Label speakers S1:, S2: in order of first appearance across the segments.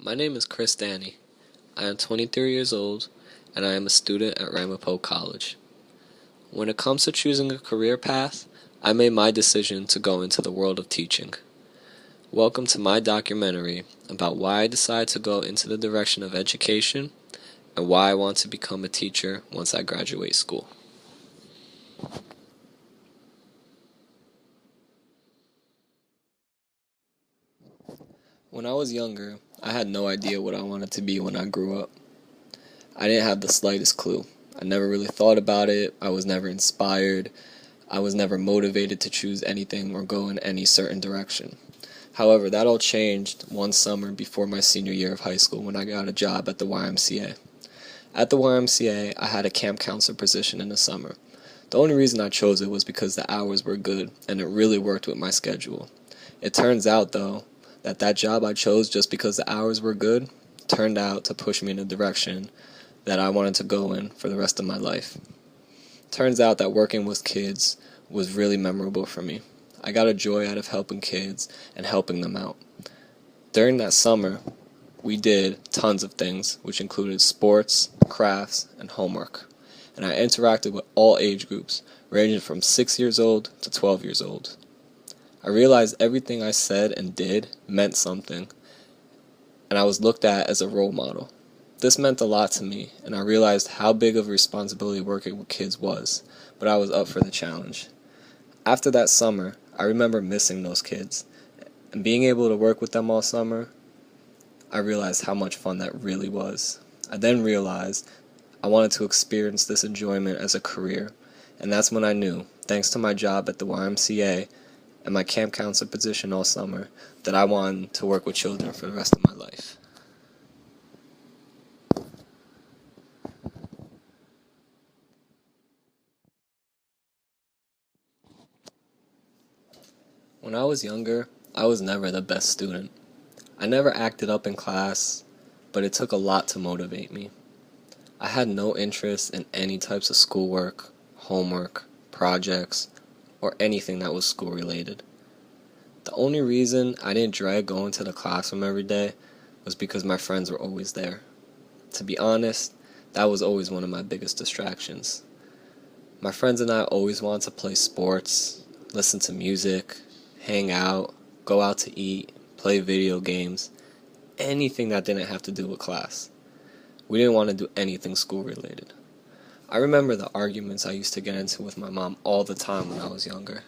S1: My name is Chris Danny. I am 23 years old, and I am a student at Ramapo College. When it comes to choosing a career path, I made my decision to go into the world of teaching. Welcome to my documentary about why I decided to go into the direction of education and why I want to become a teacher once I graduate school. When I was younger, I had no idea what I wanted to be when I grew up. I didn't have the slightest clue. I never really thought about it. I was never inspired. I was never motivated to choose anything or go in any certain direction. However, that all changed one summer before my senior year of high school when I got a job at the YMCA. At the YMCA, I had a camp counselor position in the summer. The only reason I chose it was because the hours were good and it really worked with my schedule. It turns out, though, that job I chose just because the hours were good turned out to push me in a direction that I wanted to go in for the rest of my life. Turns out that working with kids was really memorable for me. I got a joy out of helping kids and helping them out. During that summer, we did tons of things, which included sports, crafts, and homework. And I interacted with all age groups, ranging from 6 years old to 12 years old. I realized everything I said and did meant something, and I was looked at as a role model. This meant a lot to me, and I realized how big of a responsibility working with kids was, but I was up for the challenge. After that summer, I remember missing those kids, and being able to work with them all summer, I realized how much fun that really was. I then realized I wanted to experience this enjoyment as a career, and that's when I knew, thanks to my job at the YMCA and my camp counselor position all summer, that I wanted to work with children for the rest of my life. When I was younger, I was never the best student. I never acted up in class, but it took a lot to motivate me. I had no interest in any types of schoolwork, homework, projects, or anything that was school related. The only reason I didn't dread going to the classroom every day was because my friends were always there. To be honest, that was always one of my biggest distractions. My friends and I always wanted to play sports, listen to music, hang out, go out to eat, play video games, anything that didn't have to do with class. We didn't want to do anything school related. I remember the arguments I used to get into with my mom all the time when I was younger.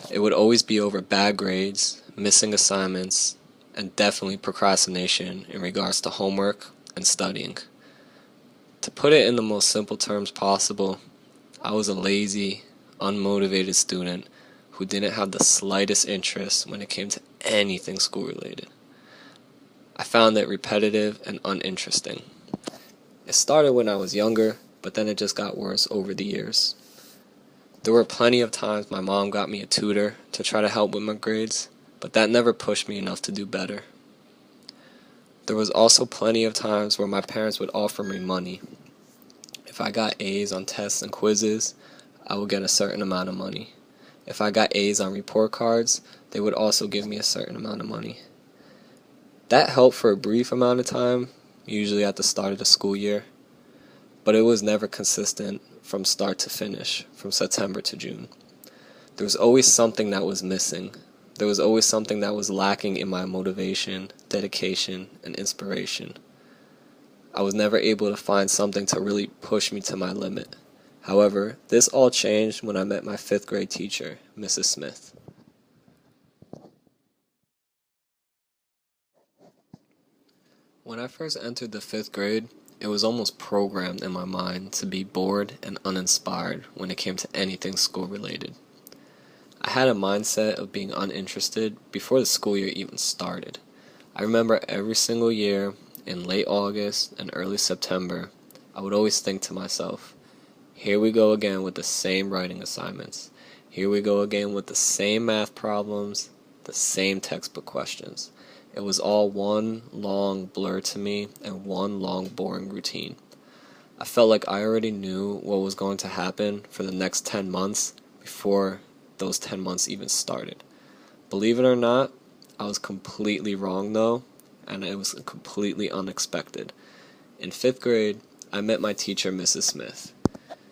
S1: It would always be over bad grades, missing assignments, and definitely procrastination in regards to homework and studying. To put it in the most simple terms possible, I was a lazy, unmotivated student who didn't have the slightest interest when it came to anything school related. I found it repetitive and uninteresting. It started when I was younger, but then it just got worse over the years. There were plenty of times my mom got me a tutor to try to help with my grades, but that never pushed me enough to do better. There was also plenty of times where my parents would offer me money. If I got A's on tests and quizzes, I would get a certain amount of money. If I got A's on report cards, they would also give me a certain amount of money. That helped for a brief amount of time, usually at the start of the school year, but it was never consistent from start to finish, from September to June. There was always something that was missing. There was always something that was lacking in my motivation, dedication, and inspiration. I was never able to find something to really push me to my limit. However, this all changed when I met my 5th grade teacher, Mrs. Smith. When I first entered the 5th grade, it was almost programmed in my mind to be bored and uninspired when it came to anything school related. I had a mindset of being uninterested before the school year even started. I remember every single year in late August and early September, I would always think to myself, here we go again with the same writing assignments. Here we go again with the same math problems, the same textbook questions. It was all one long blur to me and one long boring routine. I felt like I already knew what was going to happen for the next 10 months before those 10 months even started. Believe it or not, I was completely wrong though, and it was completely unexpected. In 5th grade, I met my teacher, Mrs. Smith.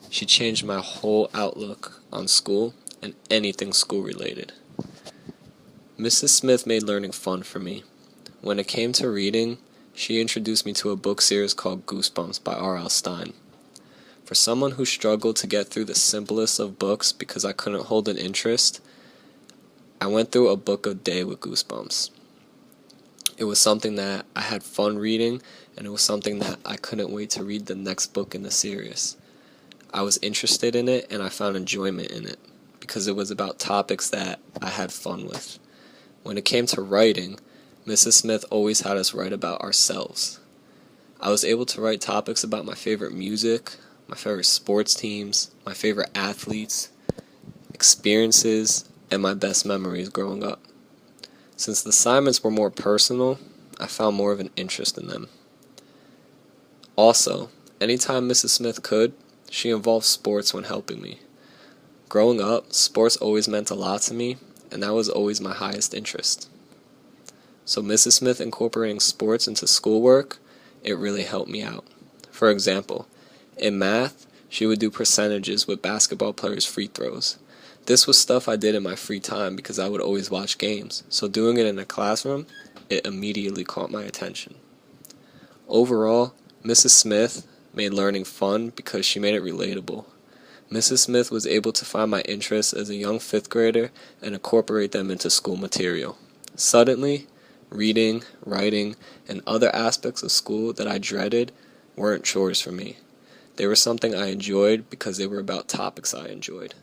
S1: She changed my whole outlook on school and anything school related. Mrs. Smith made learning fun for me. When it came to reading, she introduced me to a book series called Goosebumps by R.L. Stine. For someone who struggled to get through the simplest of books because I couldn't hold an interest, I went through a book a day with Goosebumps. It was something that I had fun reading, and it was something that I couldn't wait to read the next book in the series. I was interested in it, and I found enjoyment in it, because it was about topics that I had fun with. When it came to writing, Mrs. Smith always had us write about ourselves. I was able to write topics about my favorite music, my favorite sports teams, my favorite athletes, experiences, and my best memories growing up. Since the assignments were more personal, I found more of an interest in them. Also, anytime Mrs. Smith could, she involved sports when helping me. Growing up, sports always meant a lot to me, and that was always my highest interest. So Mrs. Smith incorporating sports into schoolwork, it really helped me out. For example, in math, she would do percentages with basketball players' free throws. This was stuff I did in my free time because I would always watch games, so doing it in a classroom, it immediately caught my attention. Overall, Mrs. Smith made learning fun because she made it relatable. Mrs. Smith was able to find my interests as a young 5th grader and incorporate them into school material. Suddenly, reading, writing, and other aspects of school that I dreaded weren't chores for me. They were something I enjoyed because they were about topics I enjoyed.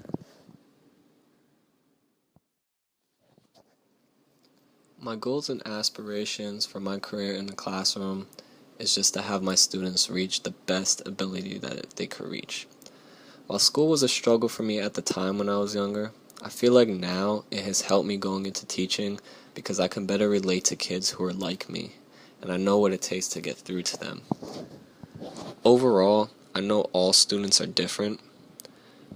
S1: My goals and aspirations for my career in the classroom is just to have my students reach the best ability that they could reach. While school was a struggle for me at the time when I was younger, I feel like now it has helped me going into teaching because I can better relate to kids who are like me, and I know what it takes to get through to them. Overall, I know all students are different.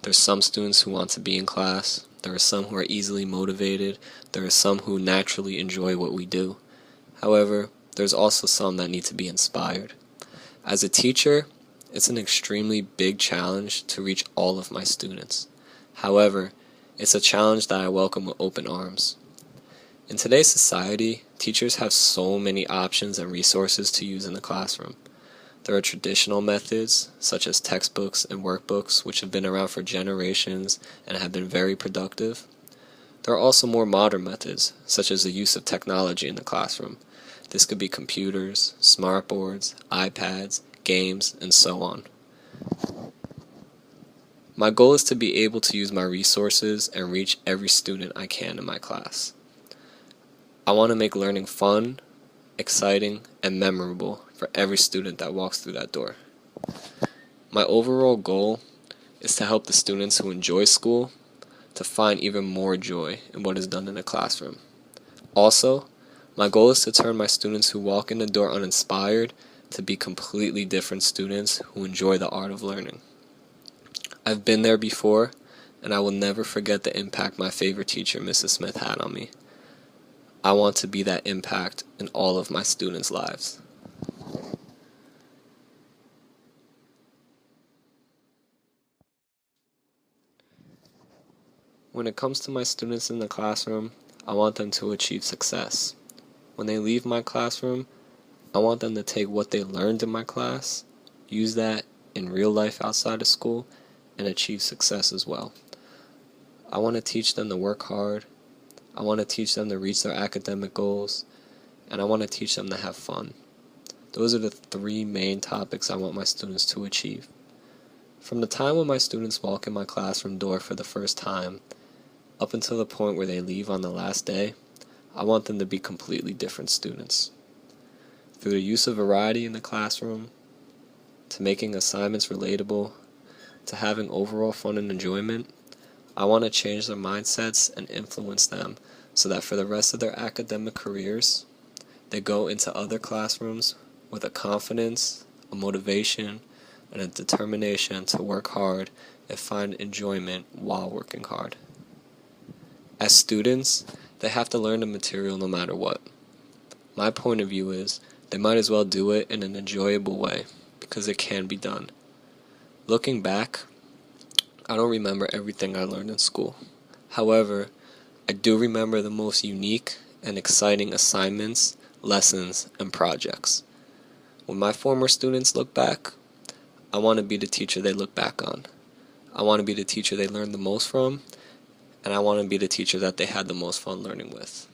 S1: There's some students who want to be in class. There are some who are easily motivated. There are some who naturally enjoy what we do. However, there's also some that need to be inspired. As a teacher, it's an extremely big challenge to reach all of my students. However, it's a challenge that I welcome with open arms. In today's society, teachers have so many options and resources to use in the classroom. There are traditional methods, such as textbooks and workbooks, which have been around for generations and have been very productive. There are also more modern methods, such as the use of technology in the classroom. This could be computers, smartboards, iPads, games, and so on. My goal is to be able to use my resources and reach every student I can in my class. I want to make learning fun, exciting, and memorable for every student that walks through that door. My overall goal is to help the students who enjoy school to find even more joy in what is done in the classroom. Also, my goal is to turn my students who walk in the door uninspired to be completely different students who enjoy the art of learning. I've been there before, and I will never forget the impact my favorite teacher, Mrs. Smith, had on me. I want to be that impact in all of my students' lives. When it comes to my students in the classroom, I want them to achieve success. When they leave my classroom, I want them to take what they learned in my class, use that in real life outside of school, and achieve success as well. I want to teach them to work hard. I want to teach them to reach their academic goals, and I want to teach them to have fun. Those are the 3 main topics I want my students to achieve. From the time when my students walk in my classroom door for the first time, up until the point where they leave on the last day, I want them to be completely different students. Through the use of variety in the classroom, to making assignments relatable, to having overall fun and enjoyment, I want to change their mindsets and influence them so that for the rest of their academic careers, they go into other classrooms with a confidence, a motivation, and a determination to work hard and find enjoyment while working hard. As students, they have to learn the material no matter what. My point of view is they might as well do it in an enjoyable way because it can be done. Looking back, I don't remember everything I learned in school. However, I do remember the most unique and exciting assignments, lessons, and projects. When my former students look back, I want to be the teacher they look back on. I want to be the teacher they learned the most from, and I want to be the teacher that they had the most fun learning with.